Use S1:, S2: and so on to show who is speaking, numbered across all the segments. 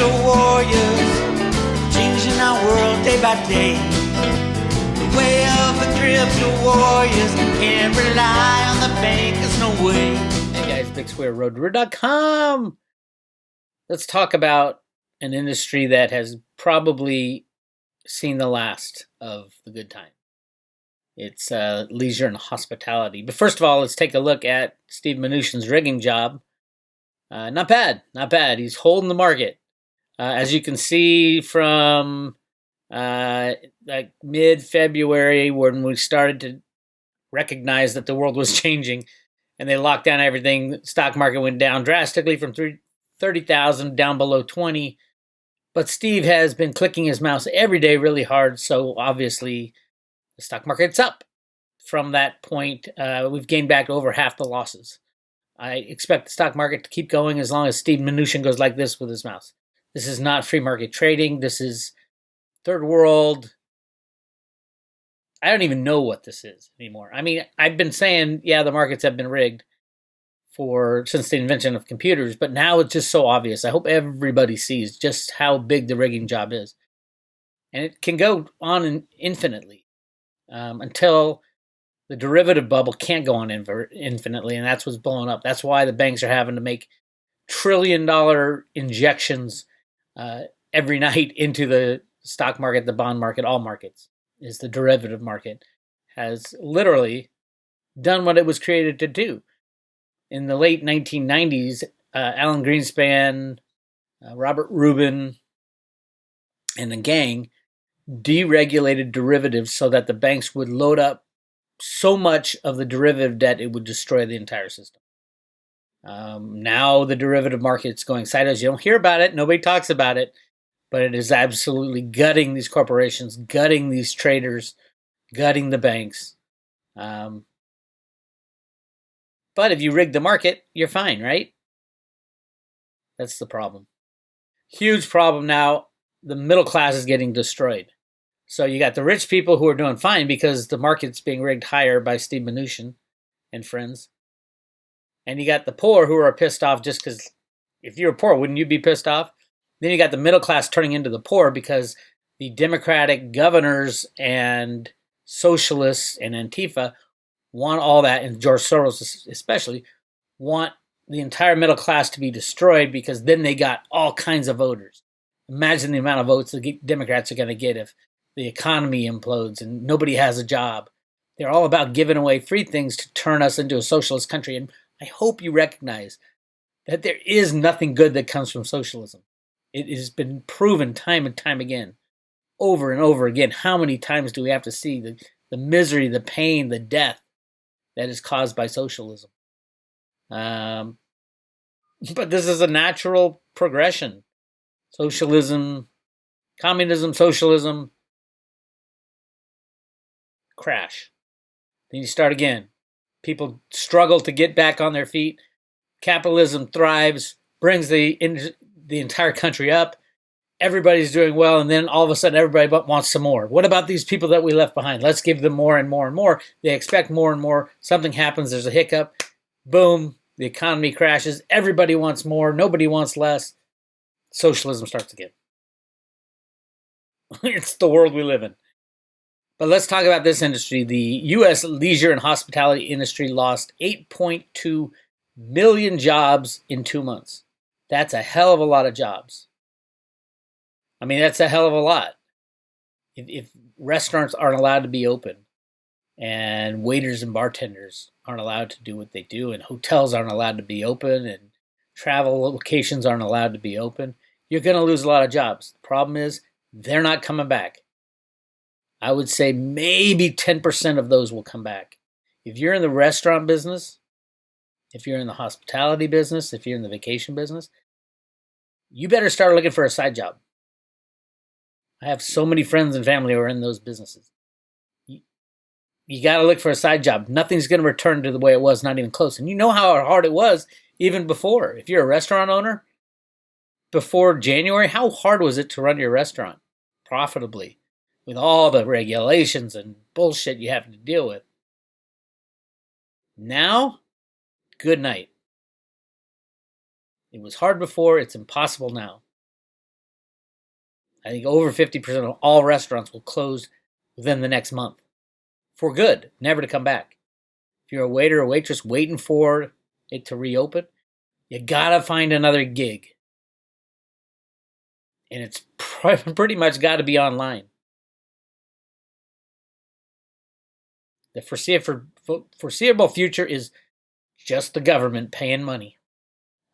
S1: crypto warriors, changing our world day by day. The way of the crypto warriors, can't rely on the bankers, no way.
S2: Hey guys, Bix Weir, roadtoroad.com. Let's talk about an industry that has probably seen the last of the good time. It's leisure and hospitality. But first of all, let's take a look at Steve Mnuchin's rigging job. Not bad. He's holding the market. As you can see from like mid-February, when we started to recognize that the world was changing and they locked down everything, the stock market went down drastically from 30,000 down below 20. But Steve has been clicking his mouse every day really hard, so obviously the stock market's up. From that point, we've gained back over half the losses. I expect the stock market to keep going as long as Steve Mnuchin goes like this with his mouse. This is not free market trading. This is third world. I don't even know what this is anymore. I mean, I've been saying, yeah, the markets have been rigged since the invention of computers, but now it's just so obvious. I hope everybody sees just how big the rigging job is. And it can go on infinitely until the derivative bubble can't go on infinitely, and that's what's blowing up. That's why the banks are having to make trillion-dollar injections every night into the stock market, the bond market, all markets. Is the derivative market has literally done what it was created to do. In the late 1990s, Alan Greenspan, Robert Rubin, and the gang deregulated derivatives so that the banks would load up so much of the derivative debt it would destroy the entire system. Now the derivative market's going sideways. You don't hear about it. Nobody talks about it. But it is absolutely gutting these corporations, gutting these traders, gutting the banks. But if you rig the market, you're fine, right? That's the problem. Huge problem now. The middle class is getting destroyed. So you got the rich people who are doing fine because the market's being rigged higher by Steve Mnuchin and friends. And you got the poor who are pissed off just because if you were poor, wouldn't you be pissed off? Then you got the middle class turning into the poor because the Democratic governors and socialists and Antifa want all that, and George Soros especially, want the entire middle class to be destroyed because then they got all kinds of voters. Imagine the amount of votes the Democrats are going to get if the economy implodes and nobody has a job. They're all about giving away free things to turn us into a socialist country. And I hope you recognize that there is nothing good that comes from socialism. It has been proven time and time again, over and over again. How many times do we have to see the misery, the pain, the death that is caused by socialism? But this is a natural progression. Socialism, communism, socialism, crash. Then you start again. People struggle to get back on their feet. Capitalism thrives, brings the entire country up. Everybody's doing well, and then all of a sudden everybody wants some more. What about these people that we left behind? Let's give them more and more and more. They expect more and more. Something happens, there's a hiccup. Boom, the economy crashes. Everybody wants more. Nobody wants less. Socialism starts again. It's the world we live in. But let's talk about this industry. The U.S. leisure and hospitality industry lost 8.2 million jobs in 2 months. That's a hell of a lot of jobs. I mean, that's a hell of a lot. If restaurants aren't allowed to be open, and waiters and bartenders aren't allowed to do what they do, and hotels aren't allowed to be open, and travel locations aren't allowed to be open, you're going to lose a lot of jobs. The problem is they're not coming back. I would say maybe 10% of those will come back. If you're in the restaurant business, if you're in the hospitality business, if you're in the vacation business, you better start looking for a side job. I have so many friends and family who are in those businesses. You got to look for a side job. Nothing's going to return to the way it was, not even close. And you know how hard it was even before. If you're a restaurant owner, before January, how hard was it to run your restaurant profitably with all the regulations and bullshit you have to deal with? Now, good night. It was hard before, it's impossible now. I think over 50% of all restaurants will close within the next month. For good, never to come back. If you're a waiter or waitress waiting for it to reopen, you gotta find another gig. And it's pretty much got to be online. The foreseeable future is just the government paying money.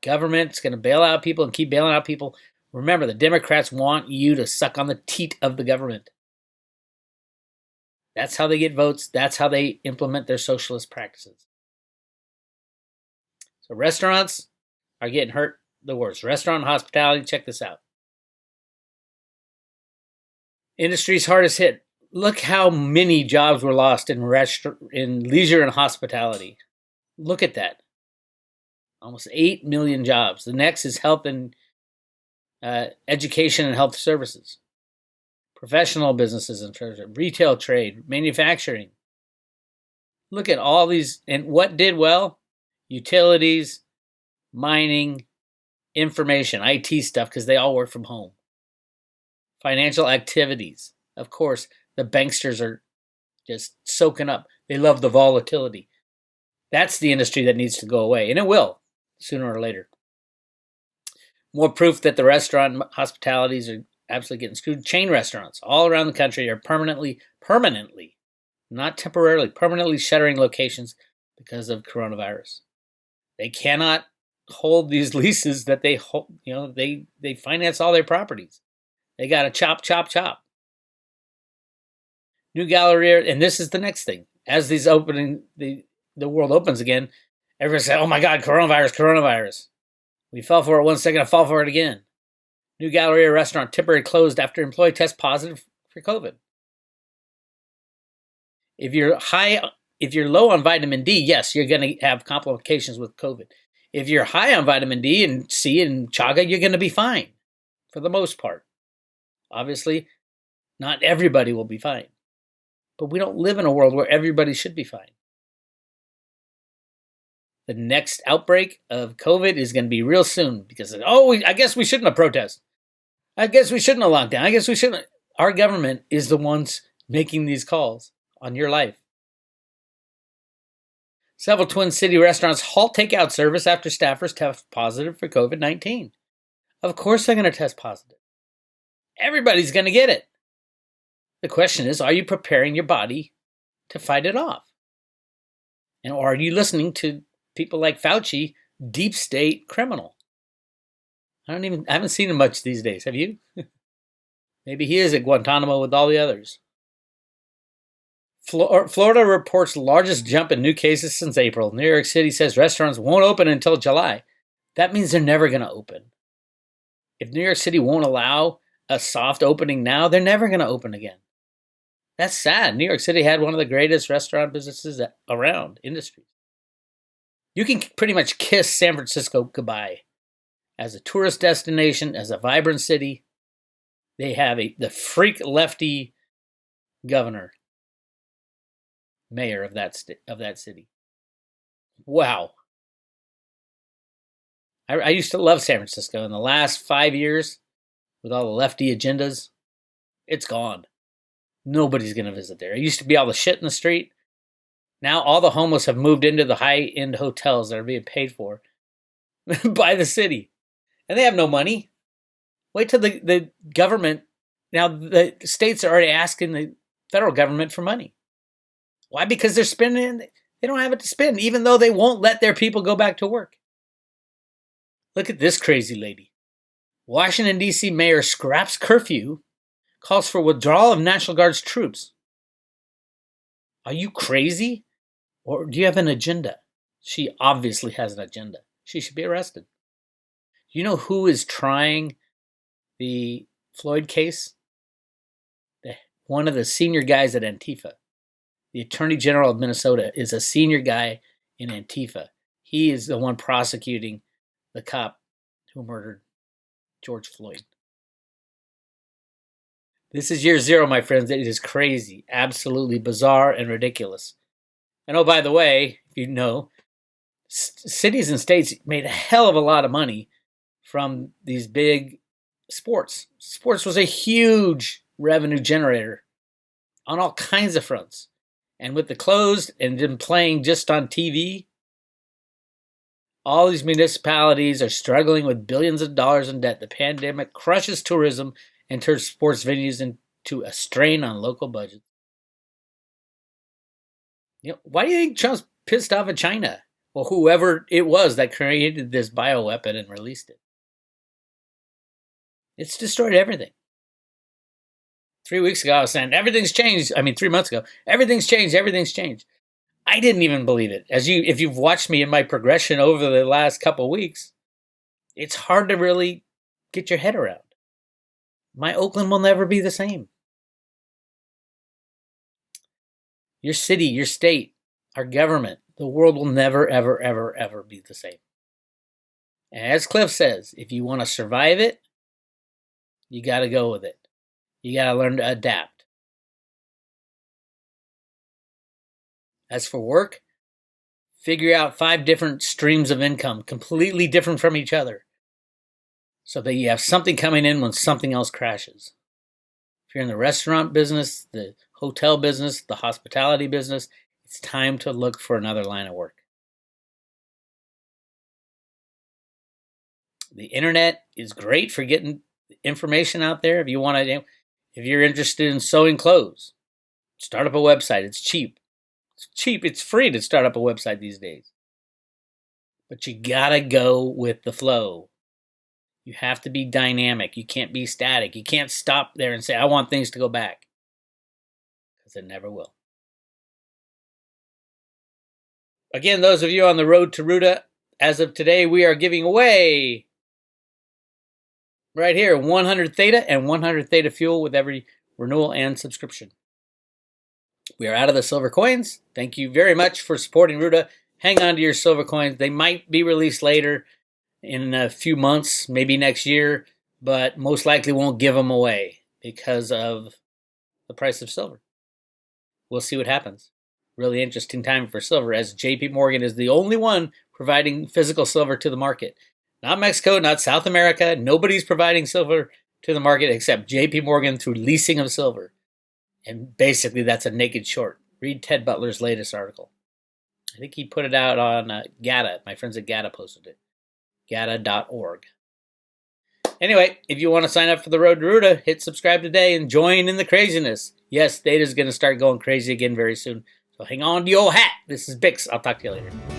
S2: Government's going to bail out people and keep bailing out people. Remember, the Democrats want you to suck on the teat of the government. That's how they get votes. That's how they implement their socialist practices. So restaurants are getting hurt the worst. Restaurant and hospitality, check this out. Industry's hardest hit. Look how many jobs were lost in leisure and hospitality. Look at that. Almost 8 million jobs. The next is health and education and health services. Professional businesses and retail trade, manufacturing. Look at all these. And what did well? Utilities, mining, information, IT stuff, because they all work from home. Financial activities. Of course, the banksters are just soaking up. They love the volatility. That's the industry that needs to go away, and it will, sooner or later. More proof that the restaurant and hospitalities are absolutely getting screwed. Chain restaurants all around the country are permanently, not temporarily, permanently shuttering locations because of coronavirus. They cannot hold these leases that they hold, they finance all their properties. They got to chop. New Galleria, and this is the next thing. As these the world opens again, everyone says, oh my God, coronavirus. We fell for it 1 second, I fall for it again. New Galleria restaurant temporarily closed after employee test positive for COVID. If you're low on vitamin D, yes, you're going to have complications with COVID. If you're high on vitamin D and C and chaga, you're going to be fine for the most part. Obviously, not everybody will be fine. But we don't live in a world where everybody should be fine. The next outbreak of COVID is going to be real soon because, I guess we shouldn't have protested. I guess we shouldn't have locked down. I guess we shouldn't. Our government is the ones making these calls on your life. Several Twin City restaurants halt takeout service after staffers test positive for COVID-19. Of course they're going to test positive. Everybody's going to get it. The question is, are you preparing your body to fight it off? And or are you listening to people like Fauci, deep state criminal? I haven't seen him much these days. Have you? Maybe he is at Guantanamo with all the others. Florida reports largest jump in new cases since April. New York City says restaurants won't open until July. That means they're never going to open. If New York City won't allow a soft opening now, they're never going to open again. That's sad. New York City had one of the greatest restaurant businesses around, industries. You can pretty much kiss San Francisco goodbye. As a tourist destination, as a vibrant city, they have the freak lefty governor, mayor of that city. Wow. I used to love San Francisco. In the last 5 years, with all the lefty agendas, it's gone. Nobody's going to visit there. It used to be all the shit in the street. Now all the homeless have moved into the high-end hotels that are being paid for by the city. And they have no money. Wait till the government, now the states are already asking the federal government for money. Why? Because they're spending, they don't have it to spend, even though they won't let their people go back to work. Look at this crazy lady. Washington, D.C. mayor scraps curfew, calls for withdrawal of National Guard's troops. Are you crazy? Or do you have an agenda? She obviously has an agenda. She should be arrested. You know who is trying the Floyd case? One of the senior guys at Antifa. The Attorney General of Minnesota is a senior guy in Antifa. He is the one prosecuting the cop who murdered George Floyd. This is year zero, my friends. It is crazy, absolutely bizarre and ridiculous. And oh, by the way, if you know, cities and states made a hell of a lot of money from these big sports. Sports was a huge revenue generator on all kinds of fronts. And with the closed and them playing just on TV, all these municipalities are struggling with billions of dollars in debt. The pandemic crushes tourism and turns sports venues into a strain on local budgets. Why do you think Trump's pissed off at China? Well, whoever it was that created this bioweapon and released it. It's destroyed everything. 3 weeks ago, I was saying, everything's changed. 3 months ago, everything's changed. I didn't even believe it. If you've watched me in my progression over the last couple of weeks, it's hard to really get your head around. My Oakland will never be the same. Your city, your state, our government, the world will never, ever, ever, ever be the same. And as Cliff says, if you want to survive it, you got to go with it. You got to learn to adapt. As for work, figure out 5 different streams of income, completely different from each other, so that you have something coming in when something else crashes. If you're in the restaurant business, the hotel business, the hospitality business, it's time to look for another line of work. The internet is great for getting information out there. If you're interested in sewing clothes, start up a website. It's cheap. It's free to start up a website these days. But you gotta go with the flow. You have to be dynamic. You can't be static. You can't stop there and say, I want things to go back. Because it never will. Again, those of you on the road to Ruta, as of today, we are giving away right here 100 Theta and 100 Theta fuel with every renewal and subscription. We are out of the silver coins. Thank you very much for supporting Ruta. Hang on to your silver coins. They might be released later in a few months, maybe next year, but most likely won't give them away because of the price of silver. We'll see what happens. Really interesting time for silver, as JP Morgan is the only one providing physical silver to the market. Not Mexico, not South America. Nobody's providing silver to the market except JP Morgan through leasing of silver. And basically that's a naked short. Read Ted Butler's latest article. I think he put it out on GATA. My friends at GATA posted it. GATA.org. Anyway, if you want to sign up for the Road to Ruta, hit subscribe today and join in the craziness. Yes, Theta's going to start going crazy again very soon. So hang on to your hat. This is Bix. I'll talk to you later.